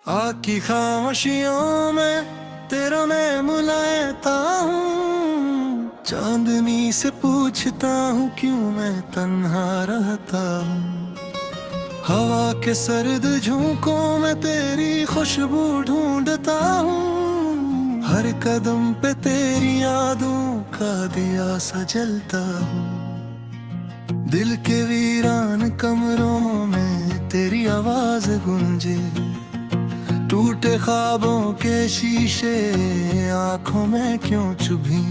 आकी खामोशियों में तेरा मैं मुलायता हूँ। चांदनी से पूछता हूँ क्यों मैं तन्हा रहता हूँ। हवा के सर्द झोंकों में तेरी खुशबू ढूंढता हूँ। हर कदम पे तेरी यादों का दिया सा जलता हूँ। दिल के वीरान कमरों में तेरी आवाज गूंजे। टूटे ख्वाबों के शीशे आंखों में क्यों चुभी।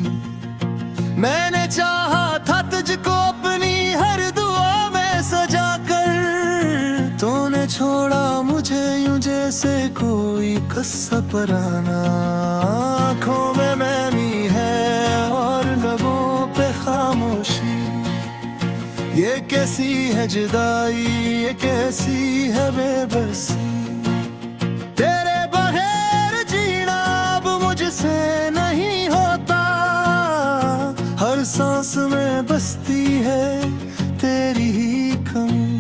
मैंने चाहा था तुझको अपनी हर दुआ में सजा कर। तूने छोड़ा मुझे यूं जैसे कोई कस्सा पुराना। आंखों में मैनी है और लबों पे खामोशी। ये कैसी है जुदाई, ये कैसी है बेबसी। तेरे बगैर जीना अब मुझसे नहीं होता। हर सांस में बसती है तेरी ही कमी।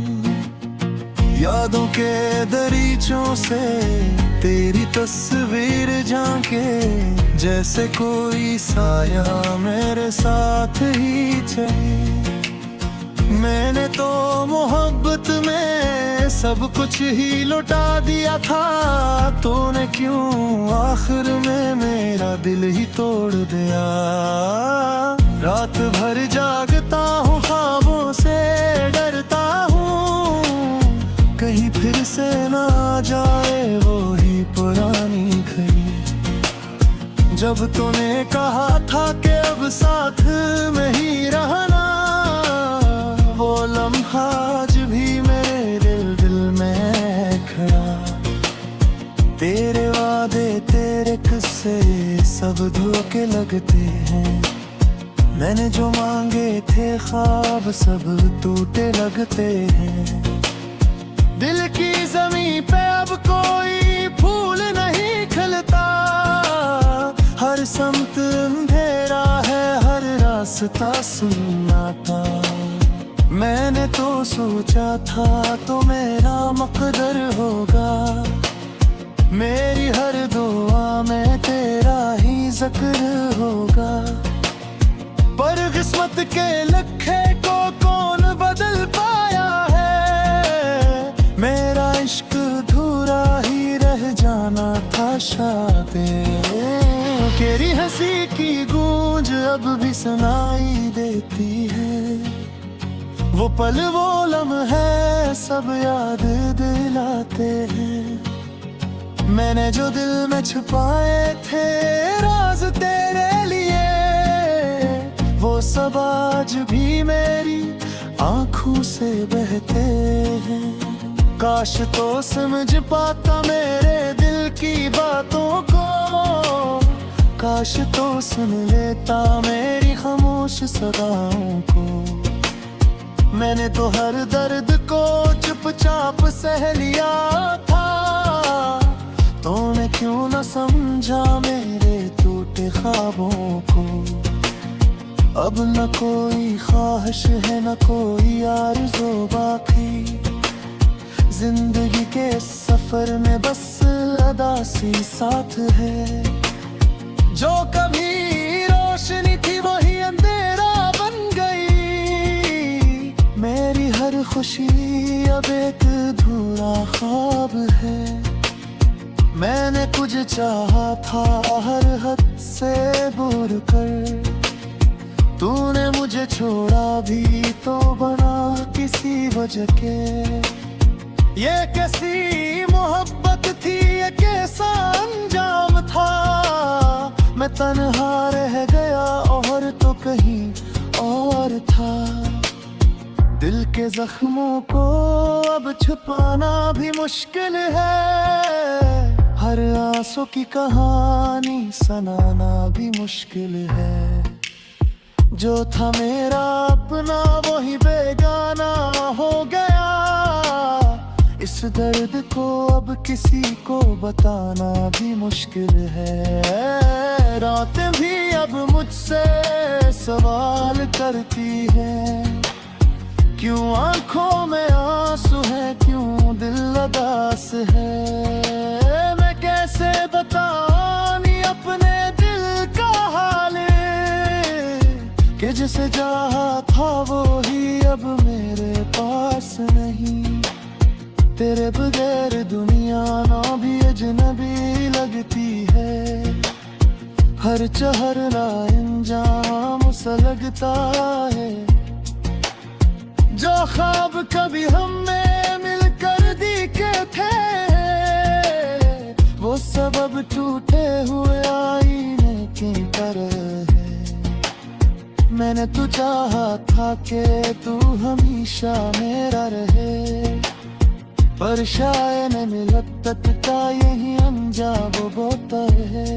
यादों के दरीचों से तेरी तस्वीर झांके। जैसे कोई साया मेरे साथ ही चले। मैंने तो मोहब्बत में सब कुछ ही लुटा दिया था। तूने क्यों आखिर में मेरा दिल ही तोड़ दिया। रात भर जागता हूँ ख्वाबों से डरता हूँ। कहीं फिर से ना आ जाए वो ही पुरानी घड़ी। जब तूने कहा था कि अब साथ में ही रहना। वो लम्हा आज भी मेरे दिल में खड़ा। तेरे वादे तेरे किस्से सब धोखे लगते हैं। मैंने जो मांगे थे ख्वाब सब टूटे लगते हैं। दिल की जमीन पे अब कोई फूल नहीं खिलता। हर समत अंधेरा है, हर रास्ता सुनना। मैंने तो सोचा था तो मेरा मकदर होगा। मेरी हर दुआ में तेरा ही जिक्र होगा। पर किस्मत के लखे को कौन बदल पाया है। मेरा इश्क अधूरा ही रह जाना था शायद। तेरी हंसी की गूंज अब भी सुनाई देती है। वो पल वो लम्हे सब याद दिलाते हैं। मैंने जो दिल में छुपाए थे राज तेरे लिए। वो सब आज भी मेरी आंखों से बहते हैं। काश तो समझ पाता मेरे दिल की बातों को। काश तो सुन लेता मेरी खामोश सदाओं को। मैंने तो हर दर्द को चुपचाप सह लिया था। तूने क्यों न समझा मेरे टूटे ख्वाबों को। अब न कोई ख्वाहिश है न कोई आरज़ू बाकी। जिंदगी के सफर में बस अदासी साथ है। जो कभी रोशनी थी वही अंधेरा बन गई। मेरी हर खुशी अब एक अधूरा ख्वाब है। मैंने तुझे चाहा था हर हद से दूर कर। तूने मुझे छोड़ा भी तो बना किसी वजह के। ये कैसी मोहब्बत थी, ये कैसा अंजाम था। मैं तन्हा रह गया और तो कहीं और था। दिल के जख्मों को अब छुपाना भी मुश्किल है। हर आंसू की कहानी सुनाना भी मुश्किल है। जो था मेरा अपना वही बेगाना हो गया। इस दर्द को अब किसी को बताना भी मुश्किल है। रातें भी अब मुझसे सवाल करती हैं। क्यों आंखों में आंसू है, क्यों दिल उदास है। पता नहीं अपने दिल का हाल, कि जिसे चाहा था वो ही अब मेरे पास नहीं। तेरे बगैर दुनिया ना भी अजनबी लगती है, हर चहरना इंजाम सा लगता है। जो ख्वाब कभी हमने मिलकर दिखे थे, वो सबब टूटे हुए आईने की तरह है। मैंने तो चाहा था कि तू हमेशा मेरा रहे, पर शायद मिलत का यही अंजाम होता है।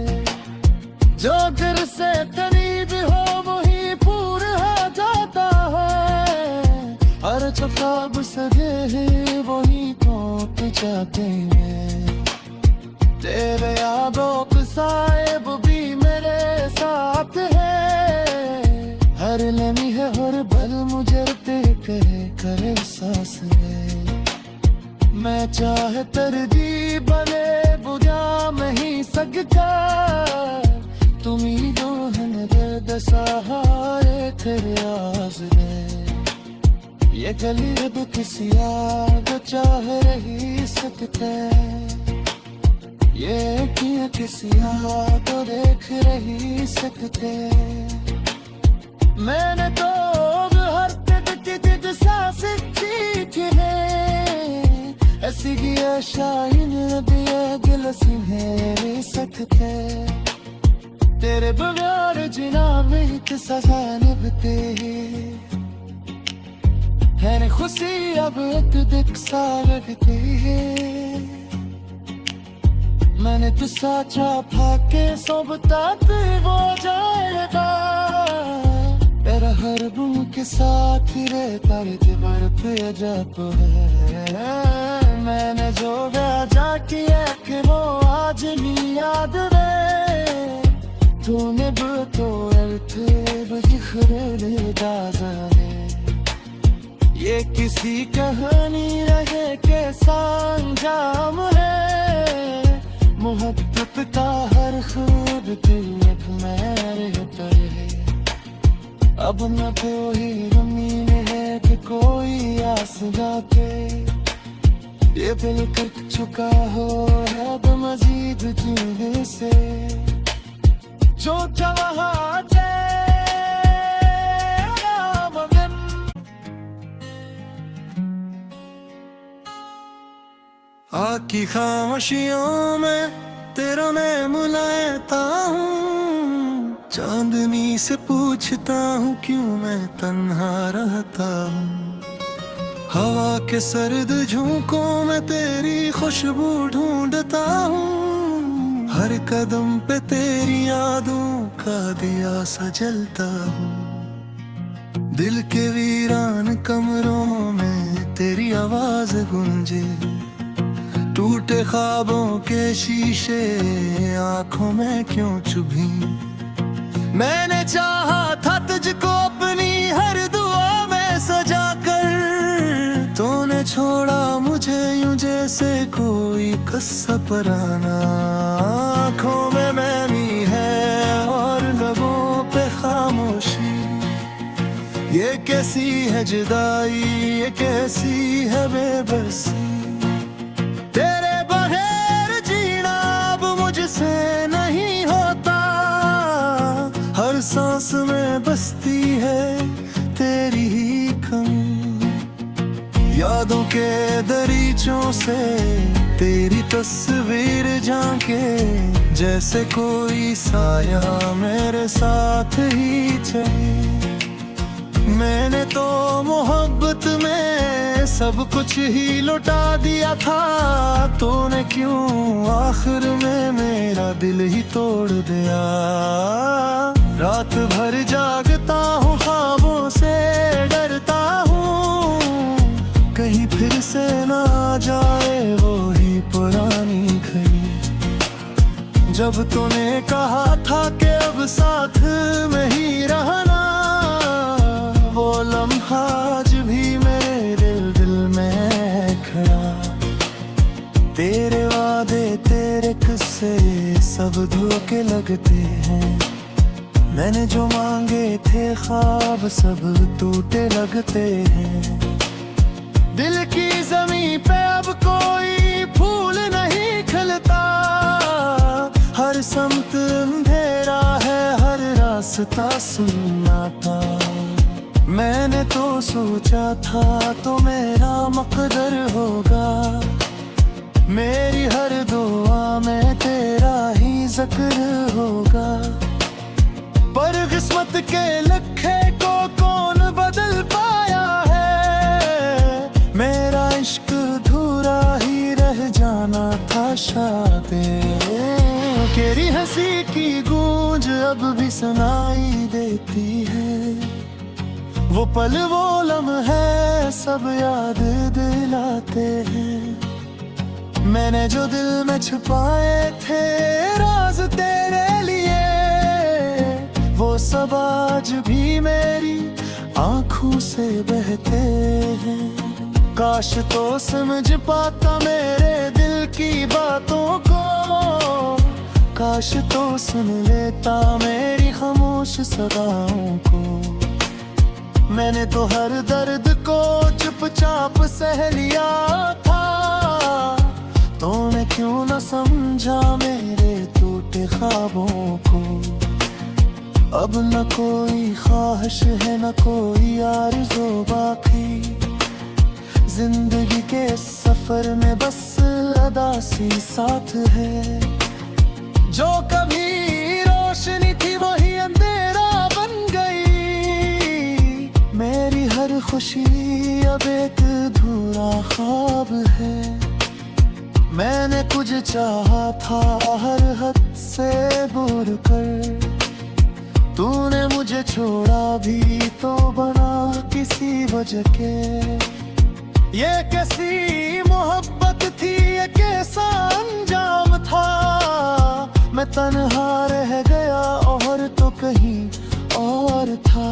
जो दिल से करीब हो वही पूरा जाता है, हर ख्वाब सगे है वही टूट जाते हैं। तेरे यादों के साहिब भी मेरे साथ है, हर लम्हे है हर पल मुझे कहे करे सांस में। मैं चाहे तरजीह बने बुझा नहीं सकता, तुमी जो है दर्द सहारे तेरे आसरे। ये गली अब किसी याद चाह रही सकते, ये किया किसी याद देख रही सकते। मैंने तो हर तिद सांस सीखी है, ऐसी किया शाइन दिया दिल सिंह सकते। तेरे बगैर जिना में एक सजा निभते है, खुशी अब एक दिख सा लगती है। मैंने तो साचा फाके सोबता वो जाएगा, तेरा हर बुन के साथ रहता रे पे जब है। मैंने जो वादा किया कि वो आज नहीं याद रे, तूने तो थे बखरे दाजा है। ये किसी कहानी रहे के संजाम है, मोहब्बत का हर खूब दिल में है। अब न कोई उम्मीद है कि कोई आस जाके, ये दिल कर चुका हो है अब मजीद जीने से। जो चाहा आकी खामोशियों में तेरा मैं मुलायता हूँ, चांदनी से पूछता हूँ क्यों मैं तन्हा रहता हूँ। हवा के सर्द झोंकों में तेरी खुशबू ढूंढता हूँ, हर कदम पे तेरी यादों का दिया सा जलता हूँ। दिल के वीरान कमरों में तेरी आवाज गूंजे, टूटे ख्वाबों के शीशे आंखों में क्यों चुभी। मैंने चाहा था तुझको अपनी हर दुआ में सजा कर, तूने छोड़ा मुझे यूं जैसे कोई कस्सा पराना। आँखों में मैनी है और लबों पे खामोशी, ये कैसी है जुदाई, ये कैसी है बेबसी। तेरे बगैर जीना अब मुझसे नहीं होता, हर सांस में बसती है तेरी ही कमी। यादों के दरीचों से तेरी तस्वीर झांके, जैसे कोई साया मेरे साथ ही चले। मैंने तो मोहब्बत में सब कुछ ही लुटा दिया था, तूने क्यों आखिर में मेरा दिल ही तोड़ दिया। रात भर जागता हूँ ख्वाबों से डरता हूँ, कहीं फिर से ना जाए वो ही पुरानी घड़ी। जब तूने कहा था कि अब साथ में ही रहना, वो लम्हा आज भी मेरे दिल में खड़ा। तेरे वादे तेरे किस्से लगते हैं। मैंने जो मांगे थे ख्वाब सब टूटे लगते हैं। दिल की ज़मीं पे अब कोई फूल नहीं खिलता। हर समत अंधेरा है, हर रास्ता सुन्नाटा। मैंने तो सोचा था तो मेरा मकदर होगा। मेरी हर दुआ में तेरा ही जिक्र होगा। पर किस्मत के लखे को कौन बदल पाया है। मेरा इश्क अधूरा ही रह जाना था शायद। तेरी हंसी की गूंज अब भी सुनाई देती है। वो पल वो लम्हे सब याद दिलाते हैं। मैंने जो दिल में छुपाए थे राज तेरे लिए, वो सब आज भी मेरी आंखों से बहते हैं। काश तो समझ पाता मेरे दिल की बातों को। काश तो सुन लेता मेरी खामोश सदाओं को। मैंने तो हर दर्द को चुपचाप सह लिया था। तूने क्यों न समझा मेरे टूटे ख्वाबों को। अब न कोई ख्वाहिश है न कोई आरज़ू बाकी। जिंदगी के सफर में बस अदासी साथ है। जो कभी रोशनी थी वही अंधेरा बन गई। मेरी हर खुशी अब एक अधूरा ख्वाब है। मैंने कुछ चाहा था हर हद से दूर कर। तूने मुझे छोड़ा भी तो बना किसी वजह के। ये कैसी मोहब्बत थी, ये कैसा अंजाम था। मैं तन्हा रह गया और तो कहीं और था।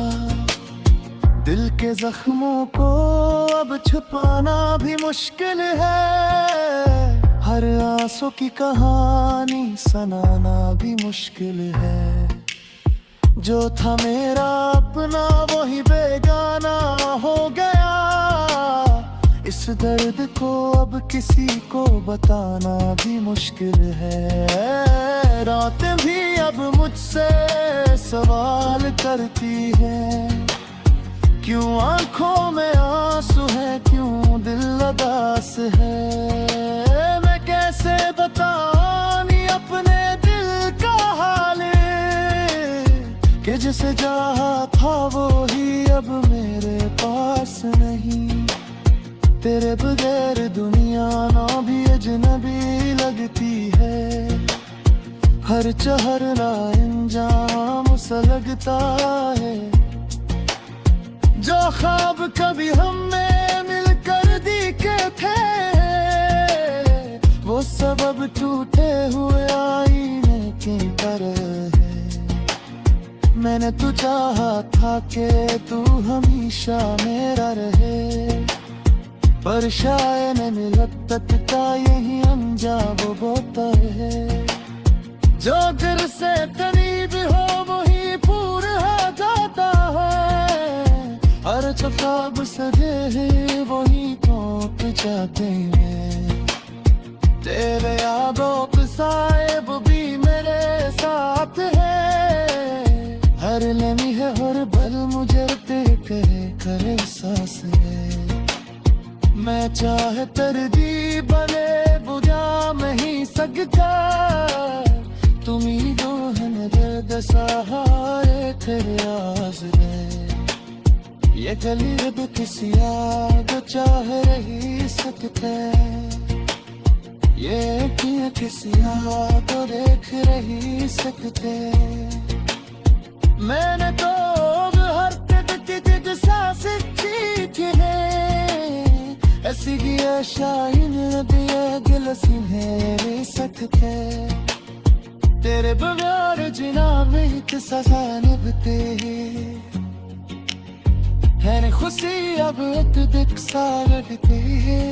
दिल के जख्मों को अब छुपाना भी मुश्किल है। हर आंसू की कहानी सुनाना भी मुश्किल है। जो था मेरा अपना वही बेगाना हो गया। इस दर्द को अब किसी को बताना भी मुश्किल है। रातें भी अब मुझसे सवाल करती हैं। क्यों आंखों में आंसू है, क्यों दिल उदास है। मैं कैसे बताऊं अपने दिल का हाल कि जिसे चाहा था वो ही अब मेरे पास नहीं। तेरे बगैर दुनिया ना भी अजनबी लगती है। हर चहरना इंजाम सा लगता है। जो ख्वाब कभी हमें मिलकर दिखे थे, वो सबब टूटे हुए आईने की तरह है। मैंने तो चाहा था कि तू हमेशा मेरा रहे। पर शायद मिलत का यही अंजाम होता है। जो दिल से करीब हो वही पूरा जाता है। हर ख्वाब सजे है वही टूट जाते हैं। तेरे यादों के साहिब भी मेरे साथ है। हर लम्हे हर पल मुझे देखे करे सांस है। मैं चाहे तरजीह भले बुझा नहीं सकता। तुम ही जो है दर्द सहारे तेरे आसरे। ये गली अब किसी याद चाह रही सकते। ये अखियाँ किसी याद देख रही सकते। मैंने तो हर तिक सांस की है। ऐसी गिया शाइन दिया गिलसी है सकते। तेरे बगैर जिना में एक सजा निभते है। खुशी अब एक दिख सा लगती है।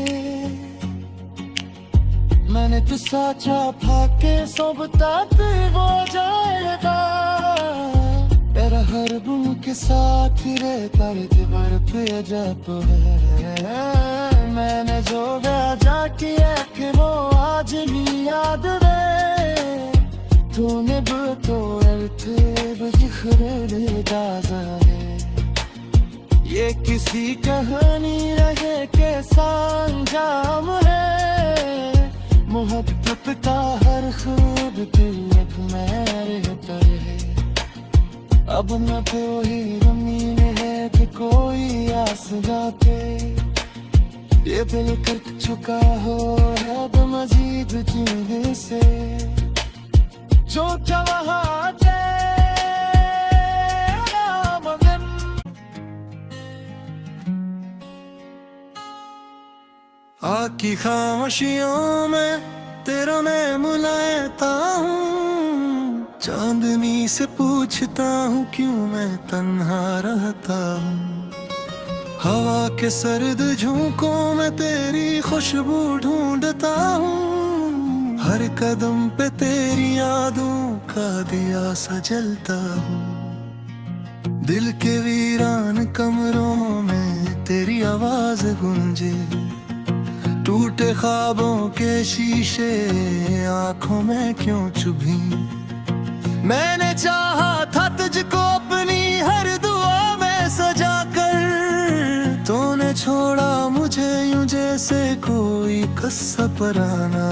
मैंने मैंने तो साचा फाके सोबता वो जाएगा तेरा हर बुम के साथ रे करते बर्फ अजब है मैंने जो वादा किया कि वो आज नहीं याद रे तूने तो थे बिखरे दाजा है ये किसी कहानी रहे के संजाम है मोहब्बत का हर खूब दिल में रहता है अब न कोई ज़मीन है कि कोई आस जाके ये दिल कर चुका हो अब मजीद जीने से जो चाहा आकी खामोशियों में तेरा मैं मुलायता हूँ चांदनी से पूछता हूँ क्यों मैं तन्हा रहता हूँ हवा के सर्द झोंकों में तेरी खुशबू ढूंढता हूँ हर कदम पे तेरी यादों का दिया सा जलता हूँ दिल के वीरान कमरों में तेरी आवाज गूंजे टूटे ख्वाबों के शीशे आंखों में क्यों चुभी मैंने चाहा था तुझको अपनी हर दुआ में सजा कर तूने छोड़ा मुझे यूं जैसे कोई कस्सा पुराना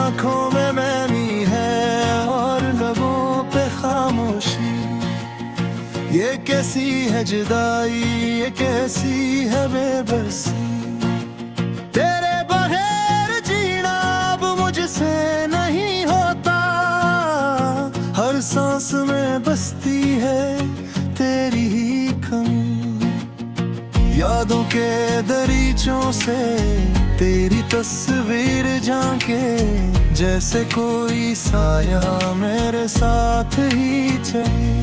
आंखों में मैनी है और लबों पे खामोशी ये कैसी है जुदाई ये कैसी है बेबसी तेरे बगैर जीना अब मुझसे नहीं होता हर सांस में बसती है तेरी ही कमी यादों के दरीचों से तेरी तस्वीर झांके जैसे कोई साया मेरे साथ ही चले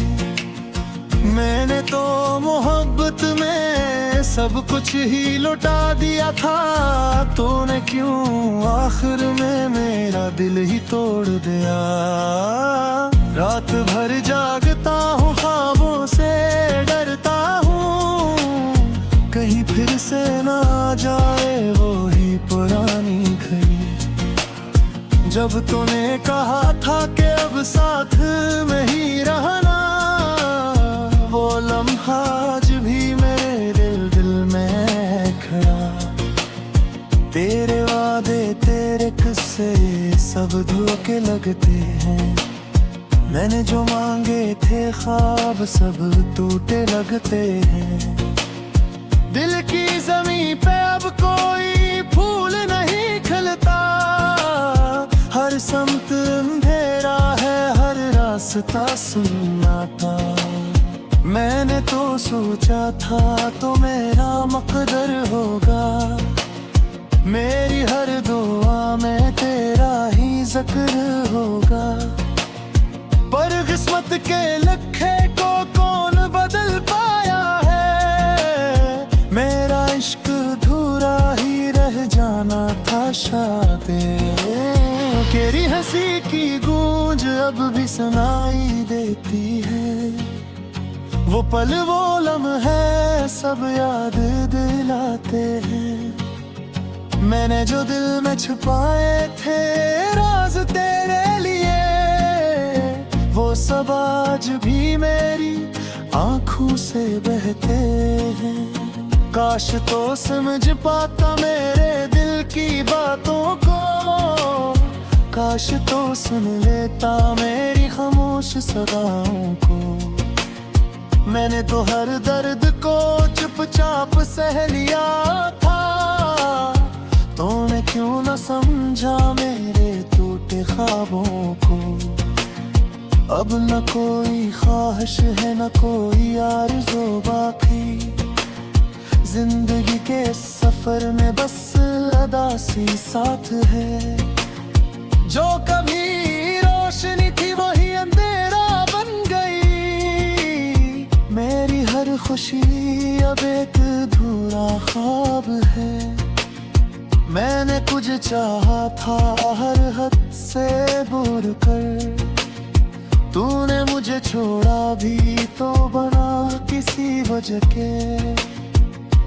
मैंने तो मोहब्बत में सब कुछ ही लुटा दिया था तूने क्यों आखिर में मेरा दिल ही तोड़ दिया रात भर जागता हूँ ख्वाबों से डरता हूँ कहीं फिर से ना जाए वो ही पुरानी घड़ी जब तूने कहा था कि अब साथ में ही रहना वो लम्हा आज भी मेरे दिल में खड़ा तेरे वादे तेरे किस्से सब धोखे लगते हैं मैंने जो मांगे थे ख्वाब सब टूटे लगते हैं दिल की जमीन पे अब कोई फूल नहीं खिलता हर समत अंधेरा है हर रास्ता सुन्नाटा मैंने तो सोचा था तो मेरा मकदर होगा मेरी हर दुआ में तेरा ही जिक्र होगा पर किस्मत के लखे को कौन बदल पाया है मेरा इश्क अधूरा ही रह जाना था शायद तेरी हंसी की गूंज अब भी सुनाई देती है वो पल वो लम्हे सब याद दिलाते हैं मैंने जो दिल में छुपाए थे राज तेरे लिए वो सब आज भी मेरी आंखों से बहते हैं काश तो समझ पाता मेरे दिल की बातों को काश तो सुन लेता मेरी खामोश सदाओं को मैंने तो हर दर्द को चुपचाप सह लिया था तूने क्यों न समझा मेरे टूटे ख्वाबों को अब न कोई ख्वाहिश है न कोई आरज़ू बाकी जिंदगी के सफर में बस अदासी साथ है जो कभी रोशनी थी वही अंधेरा बन गई मेरी हर खुशी अब एक अधूरा ख्वाब है मैंने कुछ चाहा था हर हद से दूर कर, तूने मुझे छोड़ा भी तो बना किसी वजह के।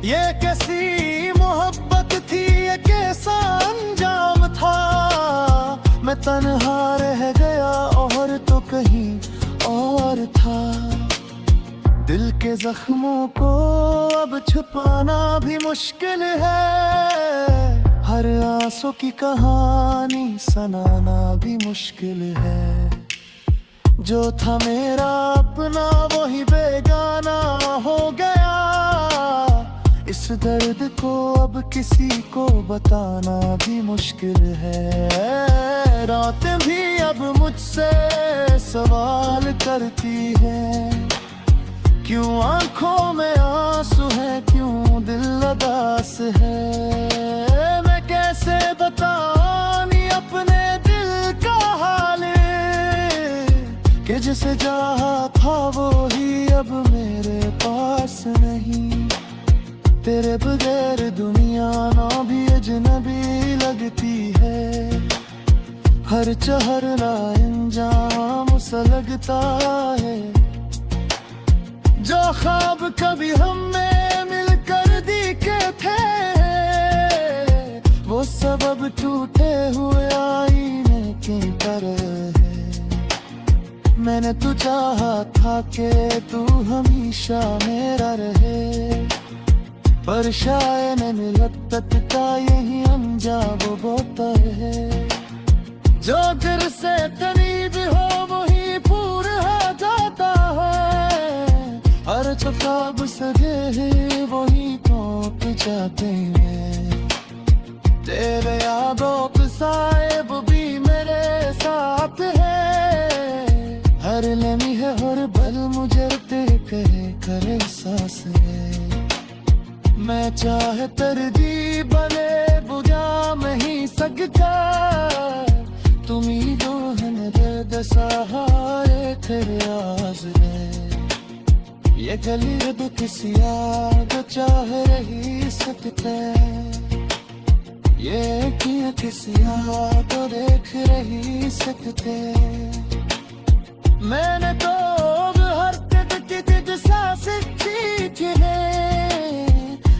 ये कैसी मोहब्बत थी, ये कैसा अंजाम था। मैं तन्हा रह गया और तो कहीं और था। दिल के जख्मों को अब छुपाना भी मुश्किल है, हर आंसू की कहानी सुनाना भी मुश्किल है। जो था मेरा अपना वही बेगाना हो गया, इस दर्द को अब किसी को बताना भी मुश्किल है। रातें भी अब मुझसे सवाल करती हैं, क्यों आंखों में आंसू है, क्यों दिल उदास है। मैं कैसे बताऊं अपने दिल का हाल, कि जिसे चाहा था वो ही अब मेरे पास नहीं। तेरे बगैर दुनिया ना भी अजनबी लगती है, हर चहरना इंजाम सा लगता है। जो ख्वाब कभी हमने मिलकर दिखे थे, वो सबब टूटे हुए आईने की तरह है। मैंने तो चाहा था कि तू हमेशा मेरा रहे, पर शायद मिलत का यही अंजाम होता है। जो दिल से करीब हो वही पूरा हो जाता है, हर ख्वाब सजे वही टूट जाते हैं। तेरे यादों के साहिब भी मेरे साथ है, हर लम्हे हर पल मुझे देखे करे सांस है। मैं चाहे तरदी बने बुझा नहीं सकता, तुम ही जो है मेरे सहारे तेरे आज़ ये गली अब किसी याद चाह रही सकते, ये किया किसी याद देख रही सकते। मैंने तो हर तिद सांस की है,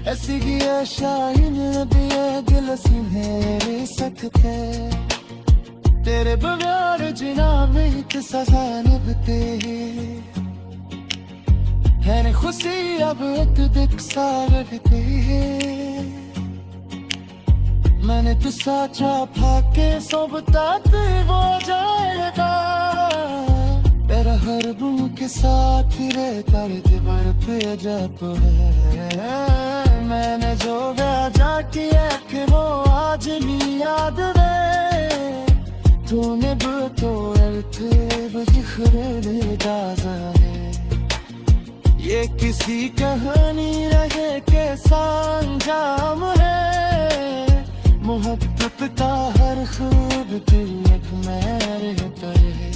ऐसी की शाइन दिए दिल सुनहरे सकते। तेरे बगैर जिना में किसा निभते है, खुशी अब एक दिख सा लगती है। मैंने तो साचा फाके सोबता वो जाएगा, तेरा हर बूं के साथ रे दर्द बढ़ते जब है। मैंने जो वादा किया कि वो आज नहीं याद रे, तूने तो बिखरे दाजा है। ये किसी कहानी रहे कैसा अंजाम है, मोहब्बत का हर खूब दिल एक में रहता है।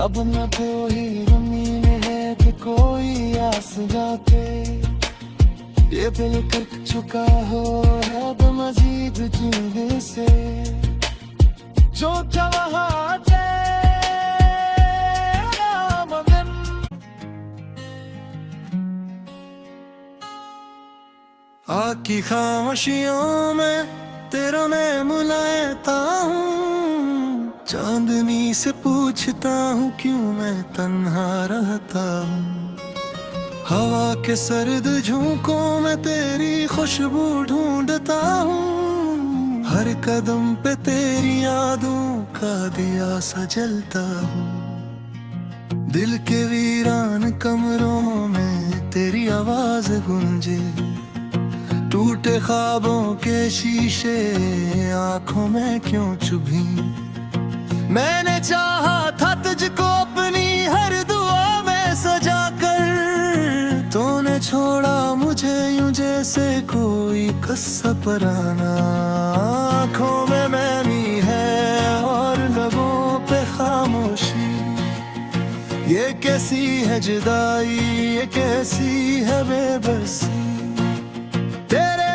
अब न कोई उम्मीद है कि कोई आस जाके, ये दिल कर चुका हो है तो मजीद जीने से। जो चाहा आकी खामोशियों में तेरा मैं मुलायता हूँ, चांदनी से पूछता हूँ क्यों मैं तन्हा रहता हूँ। हवा के सर्द झोंकों में तेरी खुशबू ढूंढता हूँ, हर कदम पे तेरी यादों का दिया सा जलता हूँ। दिल के वीरान कमरों में तेरी आवाज गूंजे, टूटे ख्वाबों के शीशे आंखों में क्यों चुभी। मैंने चाहा था तुझको अपनी हर दुआ में सजा कर, तूने छोड़ा मुझे यूं जैसे कोई कस्सा पुराना। आंखों में मैनी है और लबों पे खामोशी, ये कैसी है जुदाई, ये कैसी है बेबसी। तेरे